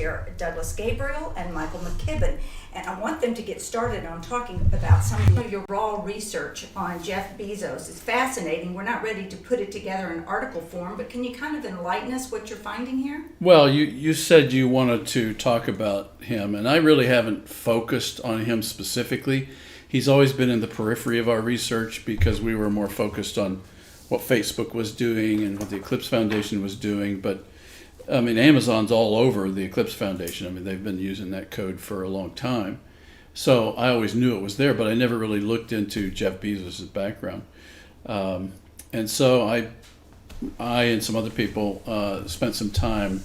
here, Douglas Gabriel and Michael McKibben. And I want them to get started on talking about some of your raw research on Jeff Bezos. It's fascinating. We're not ready to put it together in article form, but can you kind of enlighten us what you're finding here? Well, you said you wanted to talk about him, and I really haven't focused on him specifically. He's always been in the periphery of our research because we were more focused on what Facebook was doing and what the Eclipse Foundation was doing. But I mean, Amazon's all over the Eclipse Foundation. I mean, they've been using that code for a long time. So I always knew it was there, but I never really looked into Jeff Bezos' background. And so I and some other people spent some time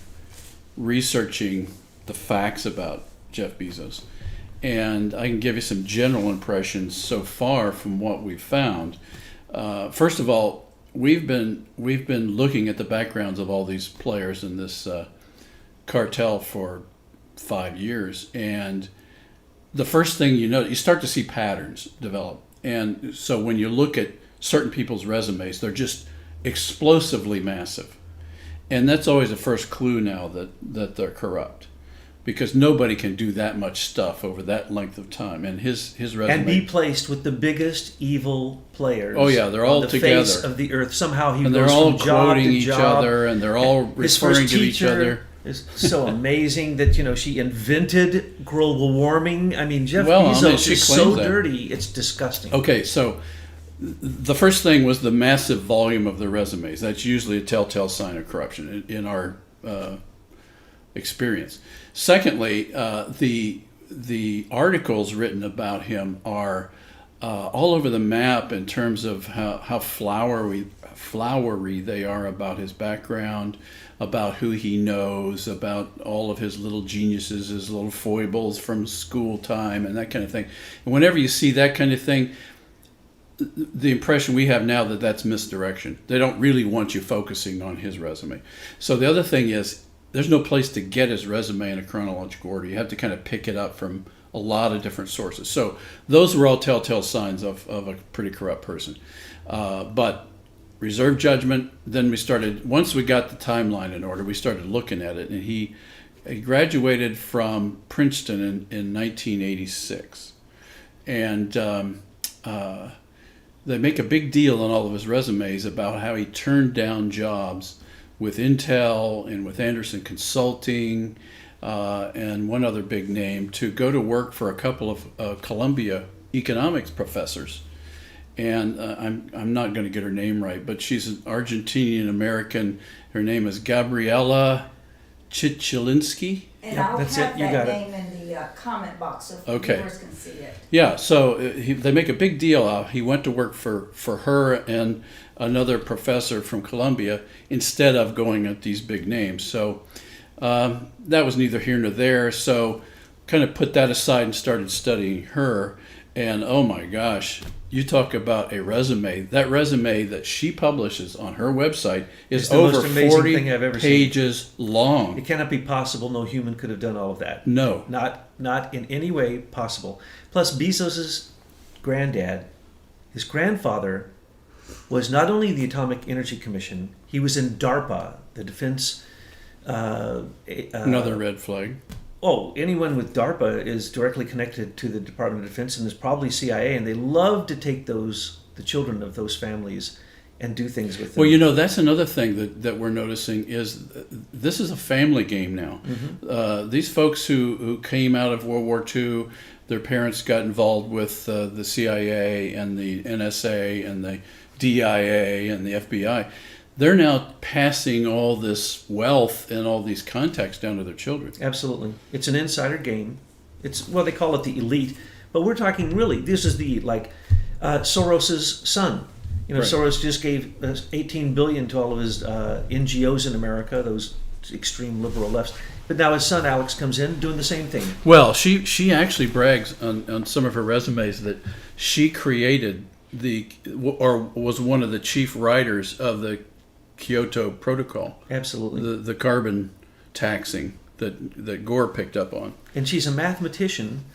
researching the facts about Jeff Bezos. And I can give you some general impressions so far from what we've found. First of all, we've been looking at the backgrounds of all these players in this cartel for 5 years, and the first thing you start to see patterns develop. And so when you look at certain people's resumes, they're just explosively massive, and that's always the first clue now that they're corrupt, because nobody can do that much stuff over that length of time. And his resume, and be placed with the biggest evil players. Oh yeah, they're all on the together. face of the earth. Somehow he and goes they're all from job quoting to each job. other, and they're all His referring first to each teacher other. is so amazing that she invented global warming. I mean, Jeff Well, Bezos she is claims so that. dirty, it's disgusting. Okay, so the first thing was the massive volume of the resumes. That's usually a telltale sign of corruption in our experience. Secondly, the articles written about him are all over the map in terms of how flowery they are about his background, about who he knows, about all of his little geniuses, his little foibles from school time, and that kind of thing. And whenever you see that kind of thing, the impression we have now that's misdirection. They don't really want you focusing on his resume. So the other thing is, there's no place to get his resume in a chronological order. You have to kind of pick it up from a lot of different sources. So those were all telltale signs of a pretty corrupt person. But reserve judgment, then once we got the timeline in order, we started looking at it. And he graduated from Princeton in 1986. And they make a big deal on all of his resumes about how he turned down jobs with Intel and with Anderson Consulting and one other big name to go to work for a couple of Columbia economics professors. And I'm not going to get her name right, but she's an Argentinian American. Her name is Graciela Chichilnisky. And Yep, I'll that's have it. You that got name in the comment box so Okay. viewers can see it. Yeah, so they make a big deal out. He went to work for her and another professor from Columbia instead of going at these big names. So that was neither here nor there. So kind of put that aside and started studying her. And oh my gosh, you talk about a resume. That resume that she publishes on her website is It's the over most amazing 40 thing I've ever pages long. It cannot be possible. No human could have done all of that. No. Not in any way possible. Plus, Bezos's granddad, his grandfather, was not only the Atomic Energy Commission, he was in DARPA, the Defense... Another red flag. Oh, anyone with DARPA is directly connected to the Department of Defense, and is probably CIA, and they love to take the children of those families and do things with them. Well, that's another thing that we're noticing is this is a family game now. Mm-hmm. These folks who came out of World War II, their parents got involved with the CIA and the NSA and the DIA and the FBI. They're now passing all this wealth and all these contacts down to their children. Absolutely. It's an insider game. They call it the elite, but we're talking really, this is Soros's son. Right. Soros just gave $18 billion to all of his NGOs in America, those extreme liberal lefts. But now his son Alex comes in doing the same thing. Well, she actually brags on some of her resumes that she created or was one of the chief writers of the Kyoto Protocol. Absolutely. The carbon taxing that Gore picked up on. And she's a mathematician,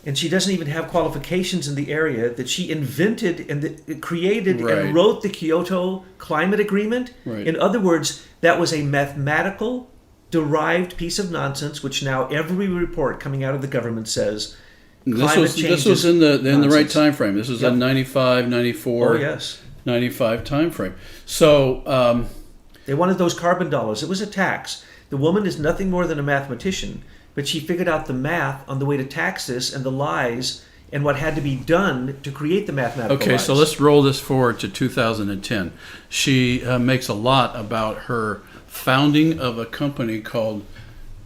and she doesn't even have qualifications in the area that she invented and created Right. and wrote the Kyoto Climate Agreement. Right. In other words, that was a mathematical derived piece of nonsense, which now every report coming out of the government says This was in the right time frame. This was in 95, 94, Oh, yes. 95 time frame. So They wanted those carbon dollars. It was a tax. The woman is nothing more than a mathematician, but she figured out the math on the way to tax this and the lies and what had to be done to create the mathematical okay, lies. so let's roll this forward to 2010. She makes a lot about her founding of a company called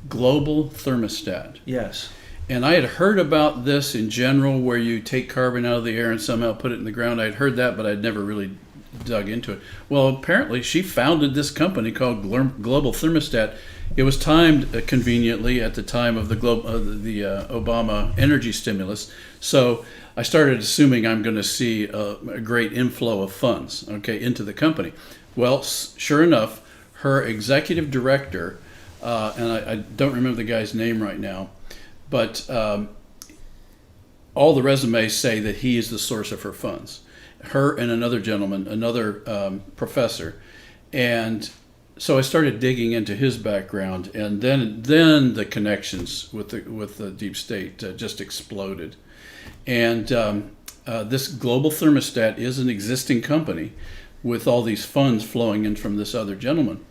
Global Thermostat. Yes. And I had heard about this in general, where you take carbon out of the air and somehow put it in the ground. I'd heard that, but I'd never really dug into it. Well, apparently she founded this company called Global Thermostat. It was timed conveniently at the time of the Obama energy stimulus. So I started assuming I'm going to see a great inflow of funds, okay, into the company. Well, sure enough, her executive director, and I don't remember the guy's name right now, but all the resumes say that he is the source of her funds. Her and another gentleman, another professor. And so I started digging into his background, and then the connections with the deep state just exploded. And this Global Thermostat is an existing company with all these funds flowing in from this other gentleman.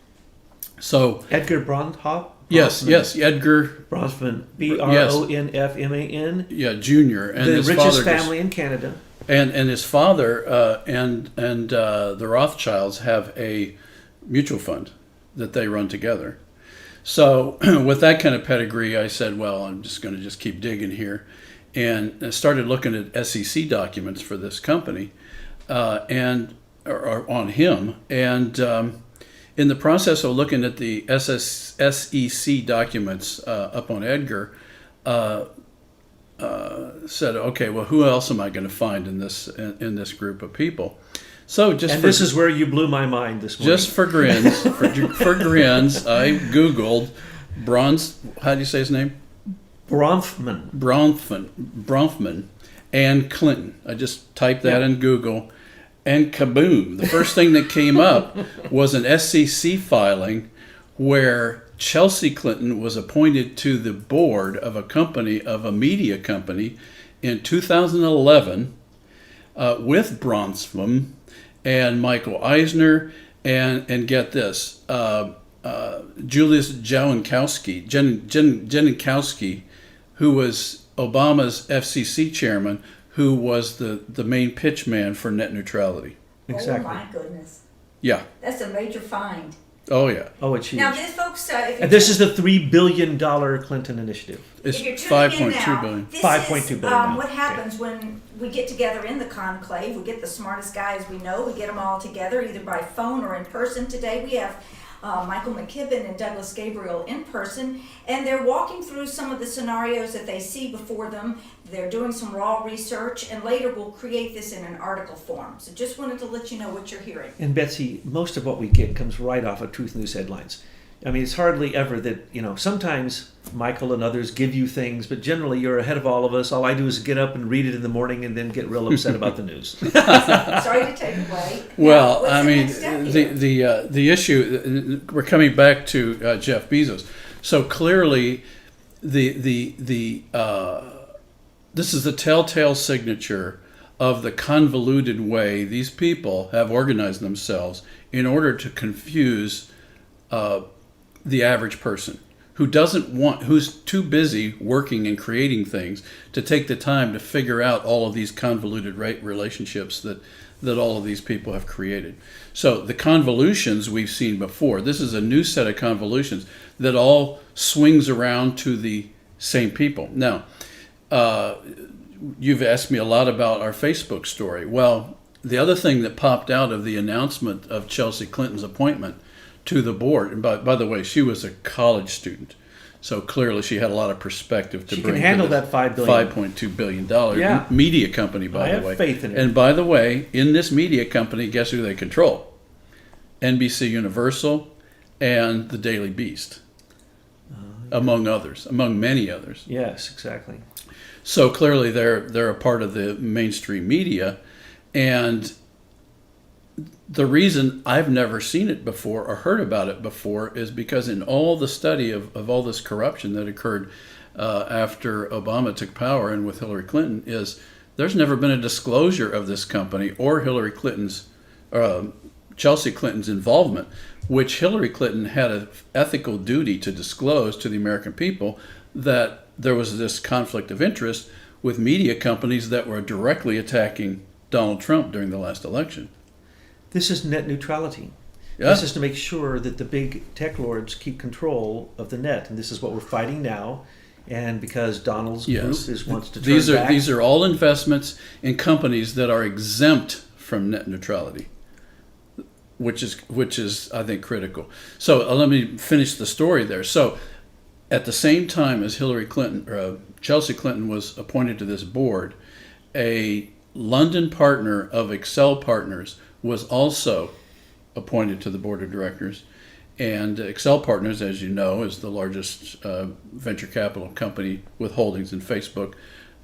So Edgar Bronfman. Yes, Edgar Bronfman, Bronfman. Yeah, Junior, and The his richest father family in Canada. and his father and the Rothschilds have a mutual fund that they run together. So with that kind of pedigree, I said, well, I'm just going to keep digging here, and I started looking at SEC documents for this company, or on him, and in the process of looking at the SEC documents up on Edgar, said, okay, well, who else am I going to find in this group of people? So this is where you blew my mind this morning. Just for grins, for grins, I Googled how do you say his name? Bronfman, and Clinton. I just typed that in Google, and kaboom! The first thing that came up was an SEC filing where Chelsea Clinton was appointed to the board of a media company in 2011 with Bronfman and Michael Eisner and get this, Julius Janikowski, who was Obama's FCC chairman, who was the main pitch man for net neutrality. Exactly. Oh my goodness. Yeah. That's a major find. Oh yeah. Oh, it's huge. Now this, folks, And this is the $3 billion Clinton initiative. It's if you're tuning in 5.2 now, billion. This 5.2 is, billion now. what happens when we get together in the conclave. We get the smartest guys we know. We get them all together, either by phone or in person. Today we have Michael McKibben and Douglas Gabriel in person, and they're walking through some of the scenarios that they see before them. They're doing some raw research, and later we'll create this in an article form. So just wanted to let you know what you're hearing. And Betsy, most of what we get comes right off of Truth News headlines. I mean, it's hardly ever that, sometimes Michael and others give you things, but generally you're ahead of all of us. All I do is get up and read it in the morning and then get real upset about the news. Sorry to take away. Well, Now, I mean, what's the next step here? the issue, we're coming back to Jeff Bezos. So clearly, this is the telltale signature of the convoluted way these people have organized themselves in order to confuse the average person who's too busy working and creating things to take the time to figure out all of these convoluted relationships that all of these people have created. So the convolutions we've seen before, this is a new set of convolutions that all swings around to the same people. Now, you've asked me a lot about our Facebook story. Well, the other thing that popped out of the announcement of Chelsea Clinton's appointment to the board, and by the way, she was a college student, so clearly she had a lot of perspective to She bring can handle to this that $5 billion. $5.2 billion media company, by the way. I have faith in it. And by the way, in this media company, guess who they control? NBC Universal and the Daily Beast, among many others. Yes, exactly. So clearly they're a part of the mainstream media, and the reason I've never seen it before or heard about it before is because in all the study of all this corruption that occurred after Obama took power and with Hillary Clinton, is there's never been a disclosure of this company or Hillary Clinton's, Chelsea Clinton's involvement, which Hillary Clinton had an ethical duty to disclose to the American people, that there was this conflict of interest with media companies that were directly attacking Donald Trump during the last election. This is net neutrality. Yeah. This is to make sure that the big tech lords keep control of the net, and this is what we're fighting now. And because Donald's group wants to turn back. These are all investments in companies that are exempt from net neutrality, which is I think critical. So let me finish the story there. So at the same time as Hillary Clinton, Chelsea Clinton was appointed to this board, a London partner of Accel Partners was also appointed to the board of directors. And Accel Partners, as you know, is the largest venture capital company with holdings in Facebook.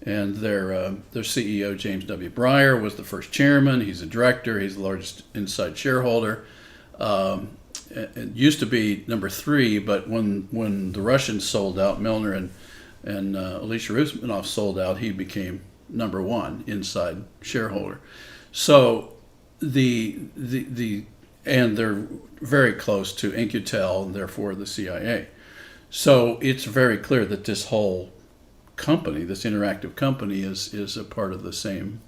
And their CEO, James W. Breyer, was the first chairman. He's a director. He's the largest inside shareholder. It used to be number 3, but when the Russians sold out, Milner and Alicia Rusmanoff sold out, he became number 1 inside shareholder. So and they're very close to In-Q-Tel and therefore the CIA. So it's very clear that this whole company, this interactive company, is a part of the same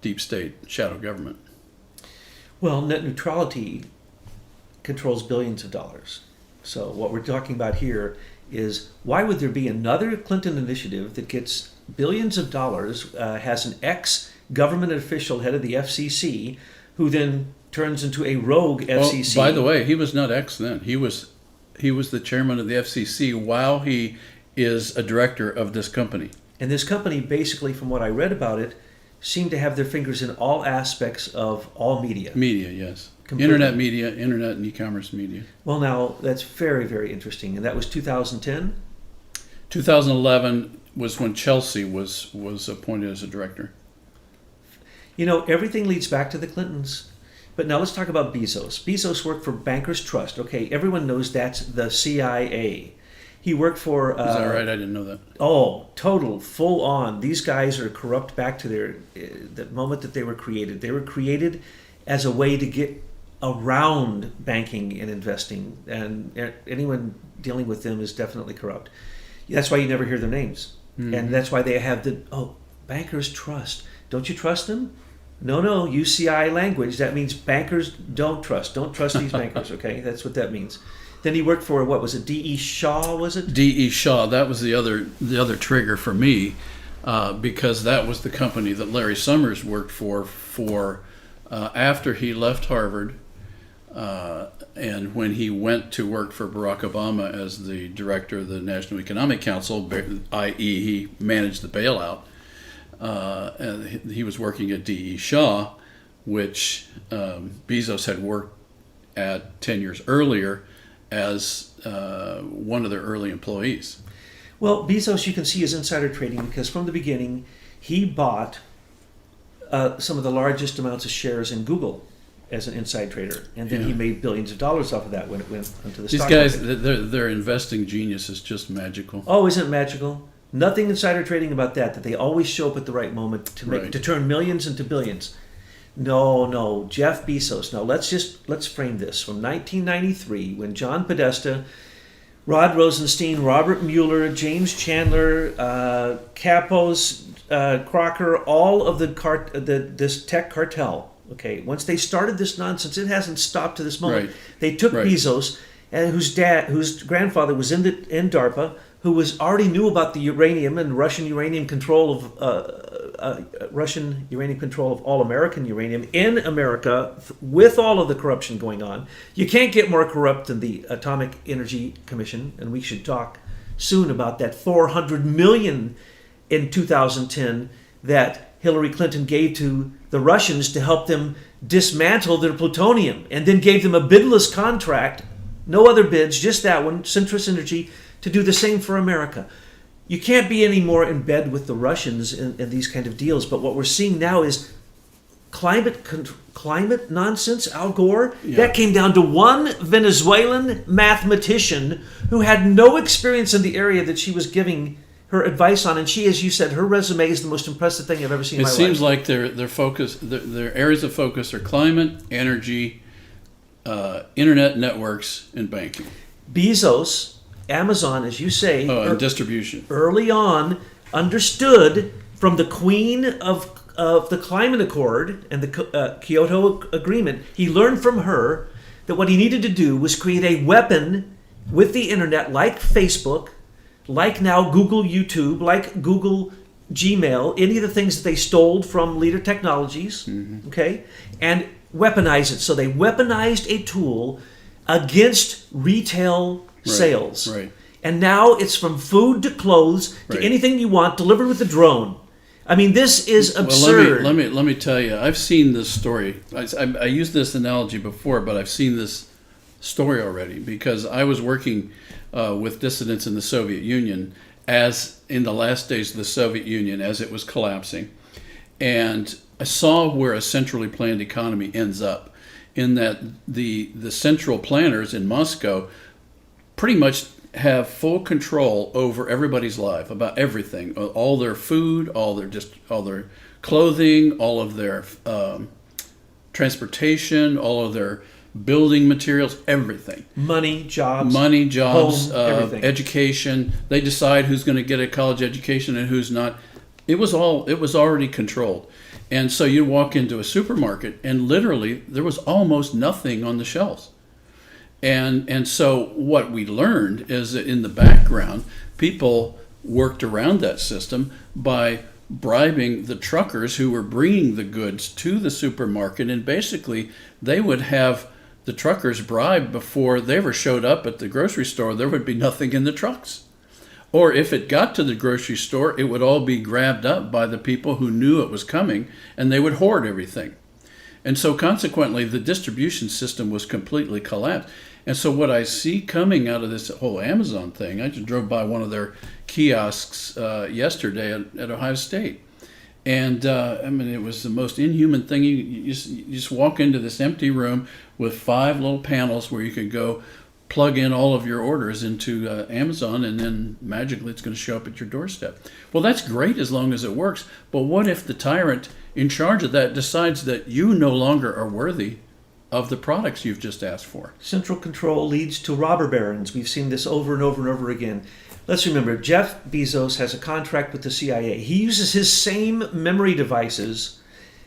deep state shadow government. Well, net neutrality controls billions of dollars. So what we're talking about here is, why would there be another Clinton initiative that gets billions of dollars, has an ex-government official head of the FCC, who then turns into a rogue FCC. Well, by the way, he was not ex then. He was the chairman of the FCC while he is a director of this company. And this company, basically, from what I read about it, seemed to have their fingers in all aspects of all media. Media, yes. Completely. Internet media, internet and e-commerce media. Well, now, that's very, very interesting. And that was 2010? 2011 was when Chelsea was appointed as a director. You know, everything leads back to the Clintons. But now let's talk about Bezos. Bezos worked for Bankers Trust. Okay, everyone knows that's the CIA. He worked for... Is that right? I didn't know that. Oh, total, full on. These guys are corrupt back to the moment that they were created. They were created as a way to get around banking and investing. And anyone dealing with them is definitely corrupt. That's why you never hear their names. Mm-hmm. And that's why they have Bankers Trust. Don't you trust them? No, UCI language. That means bankers don't trust. Don't trust these bankers, okay? That's what that means. Then he worked for, what was it, D.E. Shaw, was it? D.E. Shaw. That was the other trigger for me, because that was the company that Larry Summers worked for after he left Harvard, and when he went to work for Barack Obama as the director of the National Economic Council, i.e. he managed the bailout. And he was working at D.E. Shaw, which Bezos had worked at 10 years earlier as one of their early employees. Well, Bezos, you can see his insider trading, because from the beginning, he bought some of the largest amounts of shares in Google as an inside trader. And then he made billions of dollars off of that when it went into the stock market. These guys, their investing genius is just magical. Oh, isn't it magical? Nothing insider trading about that they always show up at the right moment to turn millions into billions. No, Jeff Bezos. Now let's frame this. From 1993, when John Podesta, Rod Rosenstein, Robert Mueller, James Chandler, Capos, Crocker, all of this tech cartel. Okay, once they started this nonsense, it hasn't stopped to this moment. Right. They took Bezos, and whose grandfather was in DARPA, who already knew about the uranium and Russian uranium control of all American uranium in America, with all of the corruption going on. You can't get more corrupt than the Atomic Energy Commission, and we should talk soon about that $400 million in 2010 that Hillary Clinton gave to the Russians to help them dismantle their plutonium, and then gave them a bidless contract, no other bids, just that one, Centrus Energy, to do the same for America. You can't be any more in bed with the Russians in these kind of deals, but what we're seeing now is climate nonsense, Al Gore, Yeah. that came down to one Venezuelan mathematician who had no experience in the area that she was giving her advice on. And she, as you said, her resume is the most impressive thing I've ever seen in my It life. seems like their focus, their areas of focus are climate, energy, internet networks, and banking. Bezos, Amazon, as you say, And distribution. early on understood from the queen of the Climate Accord and the Kyoto Agreement, he learned from her that what he needed to do was create a weapon with the internet like Facebook, like now Google YouTube, like Google Gmail, any of the things that they stole from Leader Technologies, okay, and weaponize it. So they weaponized a tool against retail sales. Right. And now it's from food to clothes to Right. anything you want delivered with a drone. I mean, this is absurd. Well, let me tell you. I've seen this story. I used this analogy before, but I've seen this story already because I was working with dissidents in the Soviet Union as in the last days of the Soviet Union as it was collapsing, and I saw where a centrally planned economy ends up. In that the central planners in Moscow pretty much have full control over everybody's life, about everything, all their food, all their clothing, all of their transportation, all of their building materials, everything. Money, jobs, Home, everything. education. They decide who's going to get a college education and who's not. It was already controlled. And so you walk into a supermarket and literally there was almost nothing on the shelves. And so what we learned is that in the background, people worked around that system by bribing the truckers who were bringing the goods to the supermarket. And basically, they would have the truckers bribed before they ever showed up at the grocery store. There would be nothing in the trucks. Or if it got to the grocery store, it would all be grabbed up by the people who knew it was coming, and they would hoard everything. And so consequently, the distribution system was completely collapsed. And so what I see coming out of this whole Amazon thing, I just drove by one of their kiosks yesterday at Ohio State. And I mean, it was the most inhuman thing. You just walk into this empty room with 5 little panels where you could go plug in all of your orders into Amazon, and then magically it's going to show up at your doorstep. Well, that's great as long as it works. But what if the tyrant in charge of that decides that you no longer are worthy of the products you've just asked for? Central control leads to robber barons. We've seen this over and over and over again. Let's remember, Jeff Bezos has a contract with the CIA. He uses his same memory devices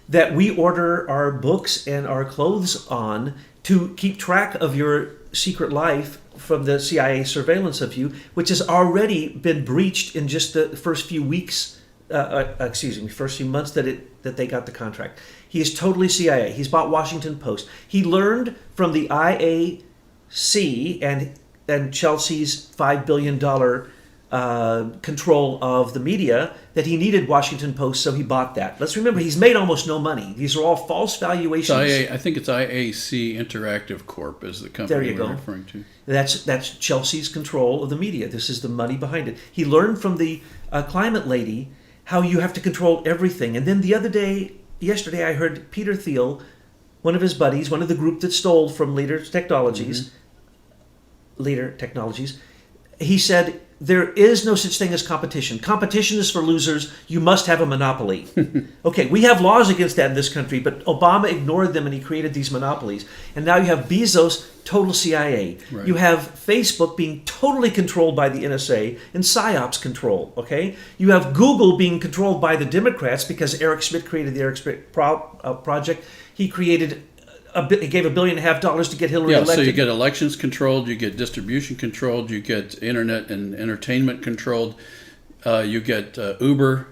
that we order our books and our clothes on to keep track of your secret life from the CIA surveillance of you, which has already been breached in just the first few weeks, first few months that they got the contract. He is totally CIA. He's bought Washington Post. He learned from the IAC and Chelsea's $5 billion control of the media that he needed Washington Post, so he bought that. Let's remember, he's made almost no money. These are all false valuations. I think it's IAC Interactive Corp is the company we're referring to. That's Chelsea's control of the media. This is the money behind it. He learned from the climate lady how you have to control everything. And then yesterday I heard Peter Thiel, one of his buddies, one of the group that stole from Leader Technologies, he said, there is no such thing as competition. Competition is for losers. You must have a monopoly. Okay, we have laws against that in this country, but Obama ignored them and he created these monopolies. And now you have Bezos, total CIA. Right. You have Facebook being totally controlled by the NSA and PSYOPs control, okay? You have Google being controlled by the Democrats because Eric Schmidt created the Eric Schmidt project. He gave $1.5 billion to get Hillary elected. So you get elections controlled, you get distribution controlled, you get internet and entertainment controlled, you get Uber,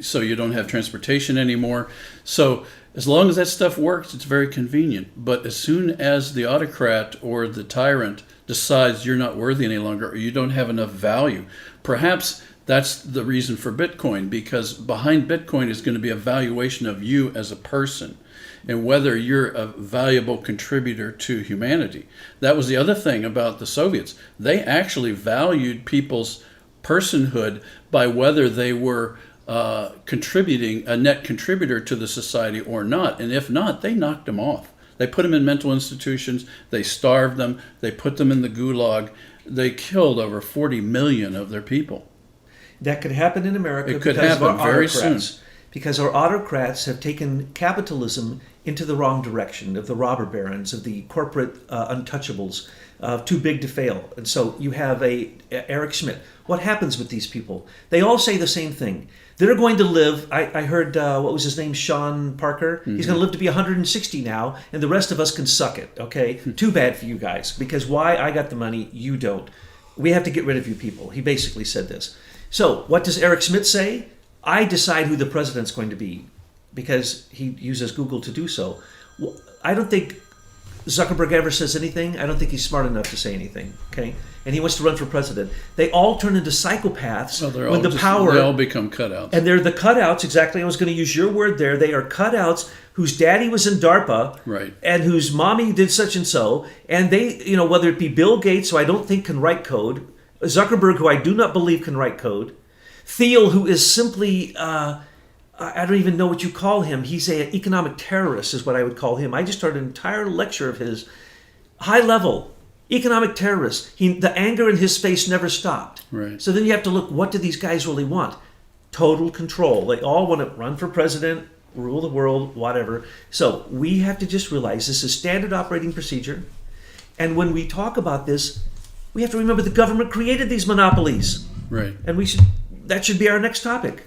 so you don't have transportation anymore. So as long as that stuff works, it's very convenient. But as soon as the autocrat or the tyrant decides you're not worthy any longer, or you don't have enough value, perhaps that's the reason for Bitcoin, because behind Bitcoin is going to be a valuation of you as a person, and whether you're a valuable contributor to humanity. That was the other thing about the Soviets. They actually valued people's personhood by whether they were contributing, a net contributor to the society or not. And if not, they knocked them off. They put them in mental institutions. They starved them. They put them in the gulag. They killed over 40 million of their people. That could happen in America. It could because happen of our very autocrats. soon. Because our autocrats have taken capitalism into the wrong direction, of the robber barons, of the corporate untouchables, too big to fail. And so you have Eric Schmidt. What happens with these people? They all say the same thing. They're going to live, I heard, what was his name, Sean Parker? Mm-hmm. He's going to live to be 160 now, and the rest of us can suck it, okay? Too bad for you guys, because why? I got the money, you don't. We have to get rid of you people. He basically said this. So what does Eric Schmidt say? I decide who the president's going to be, because he uses Google to do so. I don't think Zuckerberg ever says anything. I don't think he's smart enough to say anything, okay? And he wants to run for president. They all turn into psychopaths with the power. They all become cutouts. And they're the cutouts, exactly. I was going to use your word there. They are cutouts whose daddy was in DARPA, right, and whose mommy did such and so. And they, whether it be Bill Gates, who I don't think can write code, Zuckerberg, who I do not believe can write code, Thiel, who is simply, I don't even know what you call him. He's an economic terrorist is what I would call him. I just heard an entire lecture of his, high level, economic terrorist. The anger in his face never stopped. Right. So then you have to look, what do these guys really want? Total control. They all want to run for president, rule the world, whatever. So we have to just realize this is standard operating procedure. And when we talk about this, we have to remember the government created these monopolies. Right. And that should be our next topic.